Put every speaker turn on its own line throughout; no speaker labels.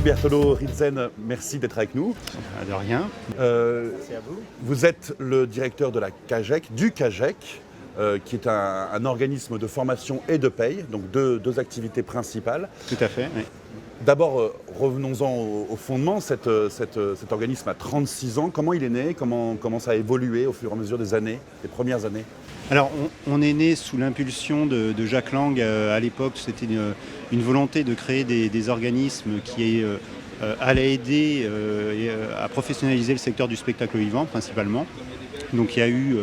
Bertolo Rintzen, merci d'être avec nous.
De rien.
Merci
à vous.
Vous êtes le directeur de la CAGEC, du CAGEC, qui est un organisme de formation et de paye, donc deux activités principales.
Tout à fait, oui.
D'abord, revenons-en au fondement. Cet organisme a 36 ans. Comment il est né? Comment ça a évolué au fur et à mesure des années, des premières années?
Alors, on est né sous l'impulsion de Jacques Lang. À l'époque, c'était une volonté de créer des organismes qui allaient aider à professionnaliser le secteur du spectacle vivant, principalement. Donc, il y a eu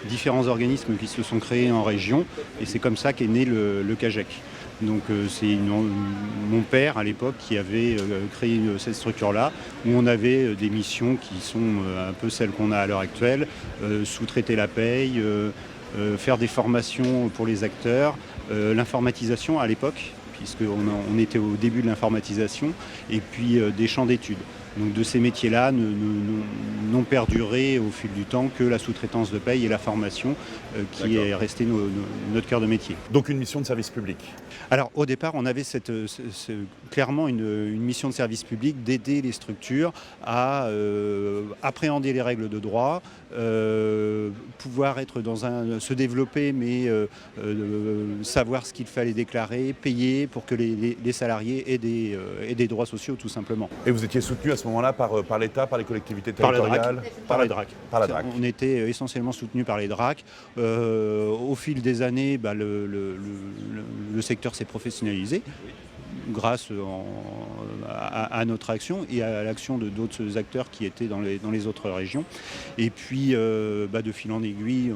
différents organismes qui se sont créés en région, et c'est comme ça qu'est né le CAGEC. Donc c'est mon père à l'époque qui avait créé cette structure-là, où on avait des missions qui sont un peu celles qu'on a à l'heure actuelle, sous-traiter la paye, faire des formations pour les acteurs, l'informatisation à l'époque, puisqu'on était au début de l'informatisation, et puis des champs d'études. Donc de ces métiers-là n'ont perduré au fil du temps que la sous-traitance de paye et la formation qui est resté notre cœur de métier.
Donc une mission de service public.
Alors au départ, on avait clairement une mission de service public d'aider les structures à appréhender les règles de droit, pouvoir être se développer, mais savoir ce qu'il fallait déclarer, payer pour que les salariés aient des droits sociaux tout simplement.
Et vous étiez soutenu à ce moment-là par l'État, par les collectivités territoriales?
Par la DRAC. On
était
était essentiellement soutenu par les DRAC. Au fil des années, le secteur s'est professionnalisé grâce à notre action et à l'action de d'autres acteurs qui étaient dans les autres régions. Et puis, de fil en aiguille,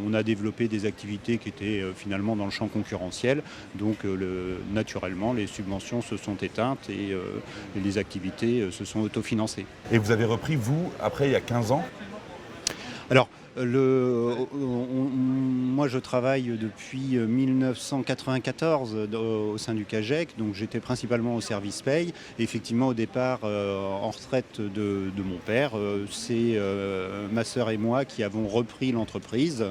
on a développé des activités qui étaient finalement dans le champ concurrentiel. Donc, naturellement, les subventions se sont éteintes et les activités se sont autofinancées.
Et vous avez repris, vous, après, il y a 15 ans?
Alors, moi je travaille depuis 1994 au sein du CAGEC, donc j'étais principalement au service paye. Et effectivement au départ en retraite de mon père, c'est ma sœur et moi qui avons repris l'entreprise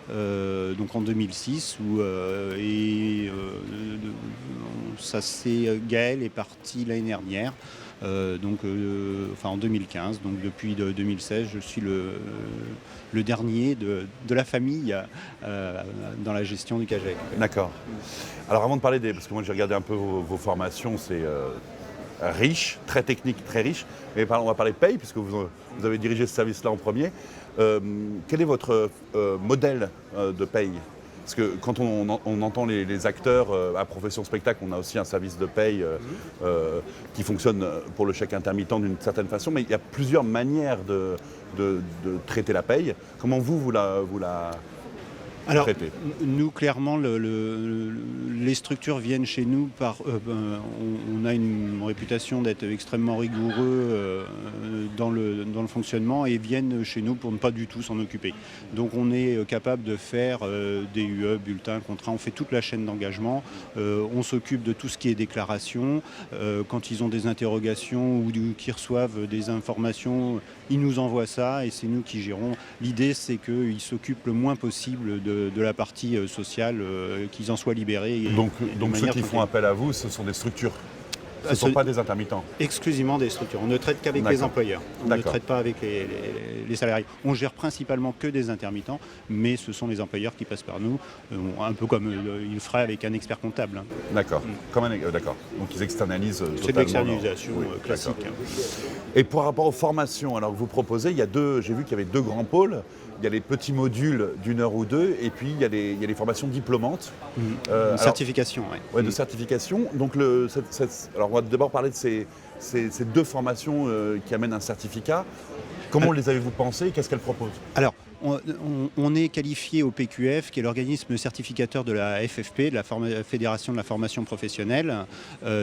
donc en 2006 Gaël est parti l'année dernière. En 2015, donc depuis 2016, je suis le dernier de la famille dans la gestion du CAGEC.
D'accord. Alors avant de parler parce que moi j'ai regardé un peu vos formations, c'est riche, très technique, très riche, mais on va parler paye, puisque vous avez dirigé ce service-là en premier. Quel est votre modèle de paye? Parce que quand on entend les acteurs à profession spectacle, on a aussi un service de paye qui fonctionne pour le chèque intermittent d'une certaine façon, mais il y a plusieurs manières de traiter la paye. Comment vous la
Alors,
traitez?
nous, clairement, les structures viennent chez nous on a une réputation d'être extrêmement rigoureux dans le fonctionnement et viennent chez nous pour ne pas du tout s'en occuper. Donc on est capable de faire des UE, bulletins, contrats, on fait toute la chaîne d'engagement, on s'occupe de tout ce qui est déclaration. Quand ils ont des interrogations ou qu'ils reçoivent des informations, ils nous envoient ça et c'est nous qui gérons. L'idée, c'est qu'ils s'occupent le moins possible de la partie sociale, qu'ils en soient libérés.
Donc ceux qui font appel à vous, ce sont des structures? Ce ne sont pas des intermittents?
Exclusivement des structures. On ne traite qu'avec les employeurs. On ne traite pas avec les salariés. On gère principalement que des intermittents, mais ce sont les employeurs qui passent par nous, un peu comme ils le feraient avec un expert comptable.
D'accord. D'accord. Donc ils externalisent totalement.
C'est de l'externalisation classique.
Et par rapport aux formations, alors que vous proposez, j'ai vu qu'il y avait deux grands pôles. Il y a les petits modules d'1 heure ou deux, et puis il y a les formations diplômantes.
Certification, oui.
Ouais, de certification. Donc, alors on va d'abord parler de ces deux formations qui amènent un certificat. Comment les avez-vous pensées et qu'est-ce qu'elles proposent? Alors,
on est qualifié au PQF, qui est l'organisme certificateur de la FFP, de la Fédération de la formation professionnelle.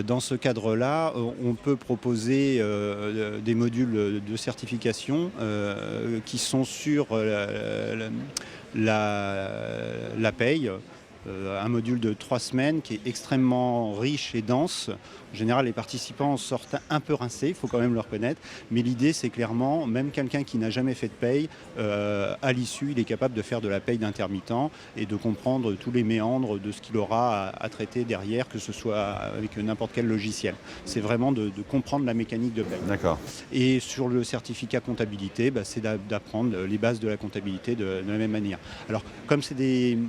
Dans ce cadre-là, on peut proposer des modules de certification qui sont sur la paye, un module de 3 semaines qui est extrêmement riche et dense. En général, les participants sortent un peu rincés, il faut quand même le reconnaître. Mais l'idée, c'est clairement, même quelqu'un qui n'a jamais fait de paye, à l'issue, il est capable de faire de la paye d'intermittent et de comprendre tous les méandres de ce qu'il aura à traiter derrière, que ce soit avec n'importe quel logiciel. C'est vraiment de comprendre la mécanique de paye.
D'accord.
Et sur le certificat comptabilité, c'est d'apprendre les bases de la comptabilité de la même manière. Alors, comme c'est des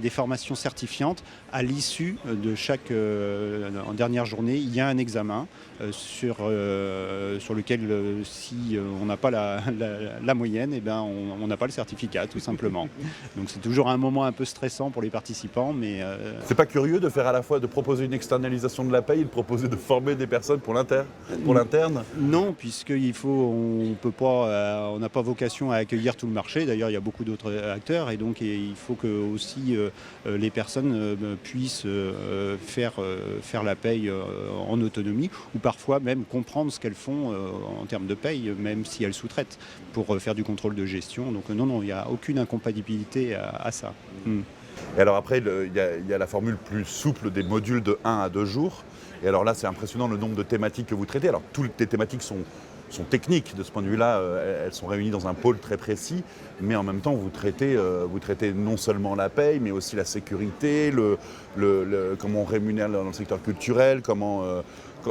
formations certifiantes, à l'issue de chaque en dernière journée, il y a un examen sur lequel, si on n'a pas la moyenne, on n'a pas le certificat, tout simplement. Donc c'est toujours un moment un peu stressant pour les participants, mais
C'est pas curieux de faire à la fois de proposer une externalisation de la paye et de proposer de former des personnes pour l'interne?
Non, on n'a pas vocation à accueillir tout le marché. D'ailleurs, il y a beaucoup d'autres acteurs et donc il faut que aussi les personnes puissent faire la paye en autonomie ou parfois même comprendre ce qu'elles font en termes de paye, même si elles sous-traitent pour faire du contrôle de gestion. Donc non, il n'y a aucune incompatibilité à ça.
Et alors après, il y a la formule plus souple des modules de 1 à 2 jours. Et alors là, c'est impressionnant le nombre de thématiques que vous traitez. Alors toutes les thématiques sont techniques de ce point de vue-là, elles sont réunies dans un pôle très précis, mais en même temps vous traitez non seulement la paye, mais aussi la sécurité, comment on rémunère dans le secteur culturel,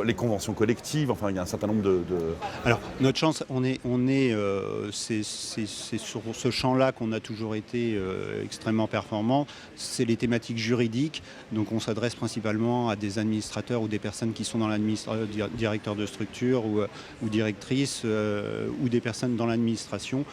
les conventions collectives, enfin il y a un certain nombre de...
Alors notre chance, c'est sur ce champ-là qu'on a toujours été extrêmement performant, c'est les thématiques juridiques, donc on s'adresse principalement à des administrateurs ou des personnes qui sont dans l'administration, directeurs de structure ou directrices ou des personnes dans l'administration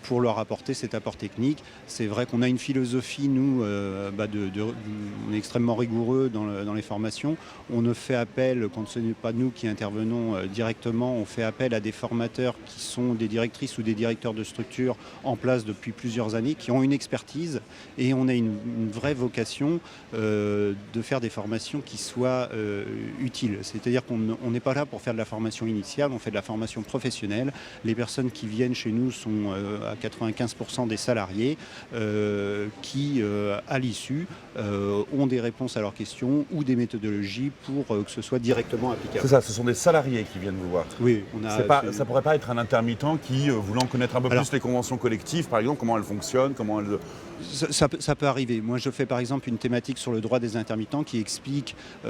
pour leur apporter cet apport technique. C'est vrai qu'on a une philosophie, nous, on est extrêmement rigoureux dans les formations. On ne fait appel, quand ce n'est pas nous qui intervenons directement, on fait appel à des formateurs qui sont des directrices ou des directeurs de structure en place depuis plusieurs années, qui ont une expertise et on a une vraie vocation de faire des formations qui soient utiles. C'est-à-dire qu'on n'est pas là pour faire de la formation initiale, on fait de la formation professionnelle. Les personnes qui viennent chez nous sont à 95% des salariés qui, à l'issue, ont des réponses à leurs questions ou des méthodologies pour que ce soit directement applicable.
C'est ça, ce sont des salariés qui viennent vous voir.
Oui,
ça pourrait pas être un intermittent qui, voulant connaître un peu plus les conventions collectives, par exemple, comment elles fonctionnent,
Ça peut arriver. Moi, je fais par exemple une thématique sur le droit des intermittents qui explique tout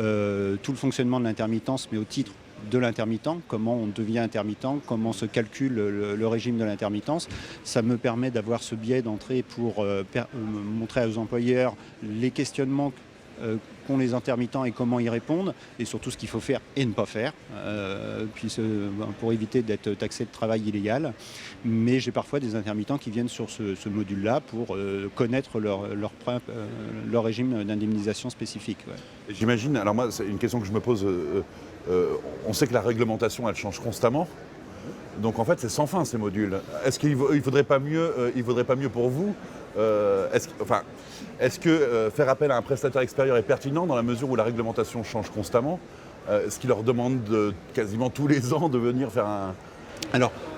le fonctionnement de l'intermittence, mais au titre de l'intermittent, comment on devient intermittent, comment se calcule le régime de l'intermittence. Ça me permet d'avoir ce biais d'entrée pour montrer aux employeurs les questionnements qu'ont les intermittents et comment y répondre, et surtout ce qu'il faut faire et ne pas faire, pour éviter d'être taxé de travail illégal. Mais j'ai parfois des intermittents qui viennent sur ce module-là pour connaître leur régime d'indemnisation spécifique. Ouais.
J'imagine, alors moi, c'est une question que je me pose, on sait que la réglementation, elle change constamment. Donc en fait, c'est sans fin ces modules. Est-ce qu'il ne vaudrait pas mieux pour vous est-ce que faire appel à un prestataire extérieur est pertinent dans la mesure où la réglementation change constamment? Est-ce qu'il leur demande quasiment tous les ans de venir faire un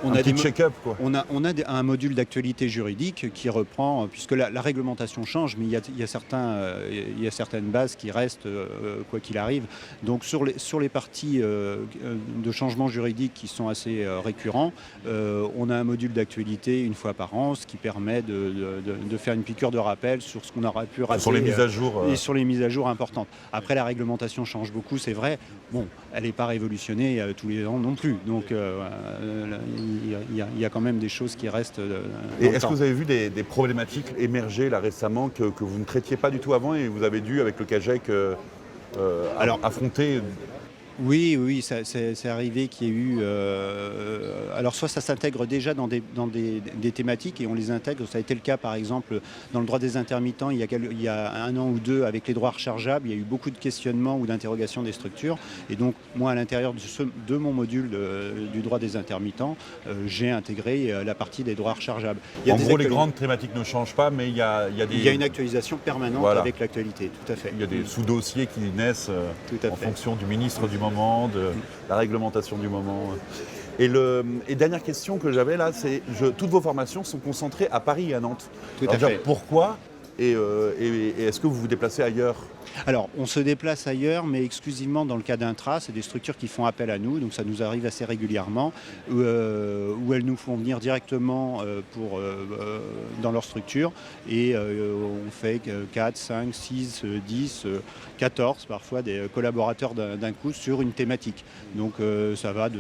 petit check-up, quoi?
On a un module d'actualité juridique qui reprend, puisque la réglementation change, mais il y a certaines bases qui restent quoi qu'il arrive. Donc sur les parties de changement juridique qui sont assez récurrents, on a un module d'actualité une fois par an, ce qui permet de faire une piqûre de rappel sur ce qu'on aurait pu rater.
Sur les mises à jour.
Et sur les mises à jour importantes. Après, la réglementation change beaucoup, c'est vrai. Bon, elle n'est pas révolutionnée tous les ans non plus. Donc il y a quand même des choses qui restent.
Et est-ce que vous avez vu des problématiques émerger là récemment que vous ne traitiez pas du tout avant et vous avez dû, avec le CAGEC, affronter?
Oui, c'est arrivé qu'il y ait eu... alors soit ça s'intègre déjà dans des thématiques et on les intègre. Ça a été le cas par exemple dans le droit des intermittents il y a 1 an ou 2 avec les droits rechargeables. Il y a eu beaucoup de questionnements ou d'interrogations des structures. Et donc moi à l'intérieur de mon module du droit des intermittents, j'ai intégré la partie des droits rechargeables.
En gros les grandes thématiques ne changent pas, mais il y a
une actualisation permanente avec l'actualité, tout à fait.
Il y a des sous-dossiers qui naissent en fonction du ministre du moment, de la réglementation du moment. Et dernière question que j'avais là, c'est toutes vos formations sont concentrées à Paris et à Nantes.
Tout à fait.
Pourquoi Et est-ce que vous vous déplacez ailleurs?
Alors, on se déplace ailleurs, mais exclusivement dans le cas d'Intra. C'est des structures qui font appel à nous, donc ça nous arrive assez régulièrement, où elles nous font venir directement dans leur structure. Et on fait 4, 5, 6, 10, 14 parfois des collaborateurs d'un coup sur une thématique. Donc ça va de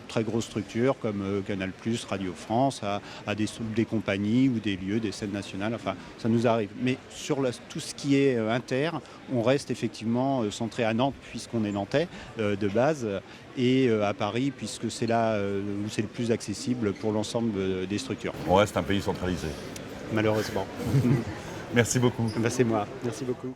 très grosses structures comme Canal+, Radio France, à des compagnies ou des lieux, des scènes nationales. Enfin, ça nous arrive. Mais sur tout ce qui est inter, on reste effectivement centré à Nantes puisqu'on est nantais de base et à Paris puisque c'est là où c'est le plus accessible pour l'ensemble des structures.
On reste un pays centralisé.
Malheureusement.
Merci beaucoup.
C'est moi. Merci beaucoup.